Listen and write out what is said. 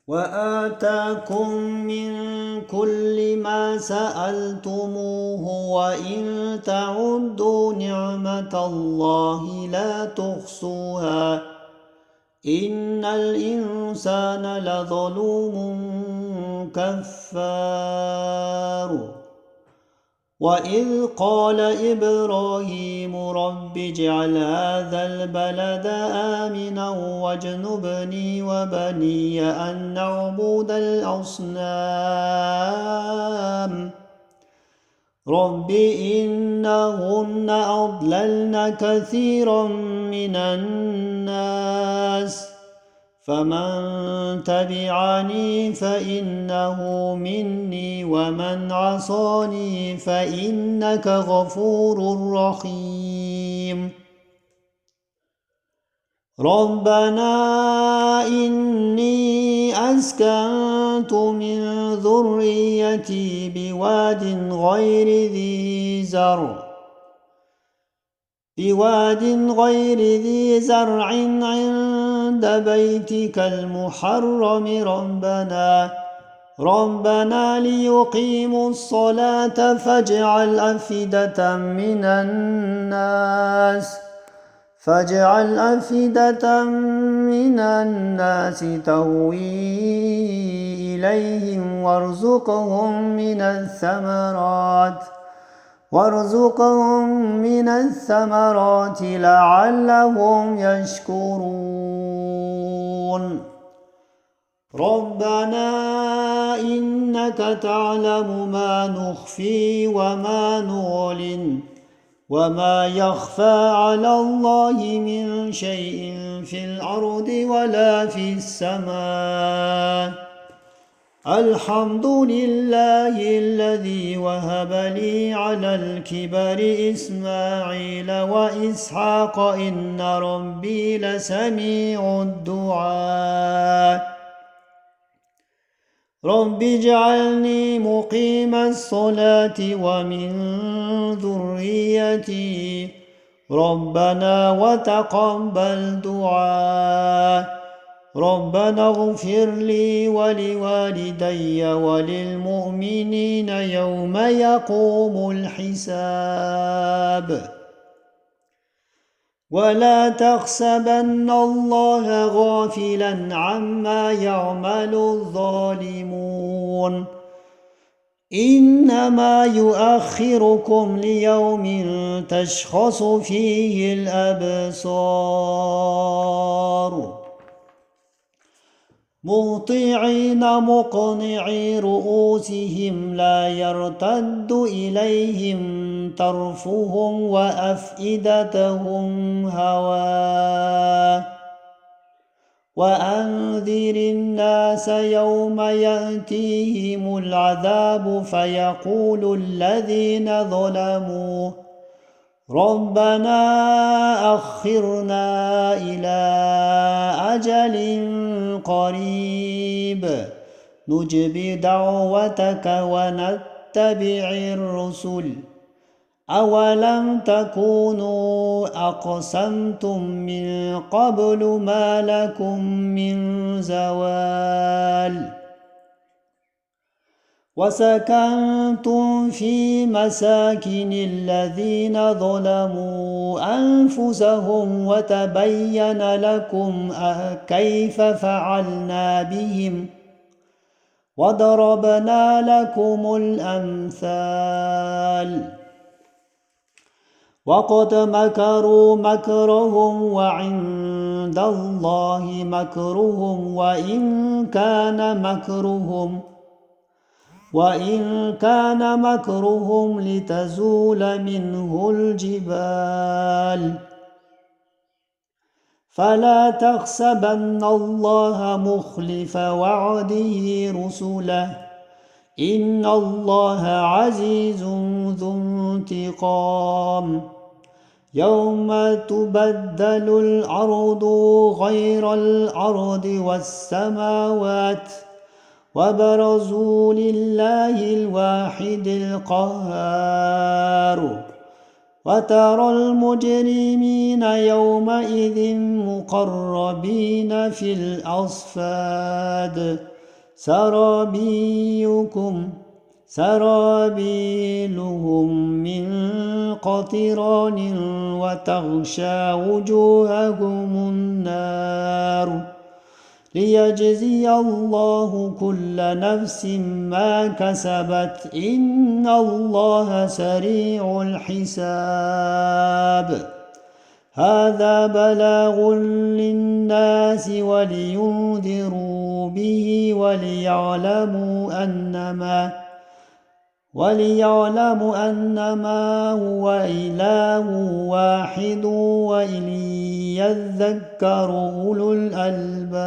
وآتاكم من كل ما سألتموه وإن تعدوا نعمة الله لا تحصوها إن الإنسان لظلوم كفار وإذ قال إبراهيم رب اجعل هذا البلد آمنا واجنبني وبني أن نعبد الأصنام رب إنهن أضللن كثيرا من الناس فمن تبعني فإنه مني ومن عصاني فإنك غفور رحيم ربنا إني أسكنت من ذريتي بواد غير ذي زرع عند بيتك المحرم ربنا ليقيموا الصلاة فاجعل أفئدة من الناس تهوي إليهم وارزقهم من الثمرات لعلهم يشكرون ربنا إنك تعلم ما نخفي وما نعلن وما يخفى على الله من شيء في الأرض ولا في السماء الحمد لله الذي وهب لي على الكبر إسماعيل وإسحاق إن ربي لسميع الدعاء رب اجعلني مقيم الصلاة ومن ذريتي ربنا وتقبل دعاء ربنا اغفر لي ولوالدي وللمؤمنين يوم يقوم الحساب ولا تحسبن الله غافلا عما يعمل الظالمون إنما يؤخركم ليوم تشخص فيه الأبصار مهطعين مقنعي رؤوسهم لا يرتد إليهم طرفهم وأفئدتهم هواء وأنذر الناس يوم يأتيهم العذاب فيقول الذين ظلموا ربنا أخرنا إلى أجل قريب نجب دعوتك ونتبع الرسل أولم تكونوا أقسمتم من قبل ما لكم من زوال وسكنتم في مساكن الذين ظلموا أنفسهم وتبين لكم كيف فعلنا بهم وضربنا لكم الأمثال وقد مكروا مكرهم وعند الله مكرهم وإن كان مكرهم لتزول منه الجبال فلا تحسبن الله مخلف وعده رسله إن الله عزيز ذو انتقام يوم تبدل الأرض غير الأرض والسماوات وبرزوا لله الواحد القهار وترى المجرمين يومئذ مقربين في الأصفاد سرابيلهم من قطران وتغشى وجوههم النار ليجزي الله كل نفس ما كسبت إن الله سريع الحساب هذا بلاغ للناس ولينذروا به وليعلموا أنما هو إله واحد وإليه يذكر أولو الألباب.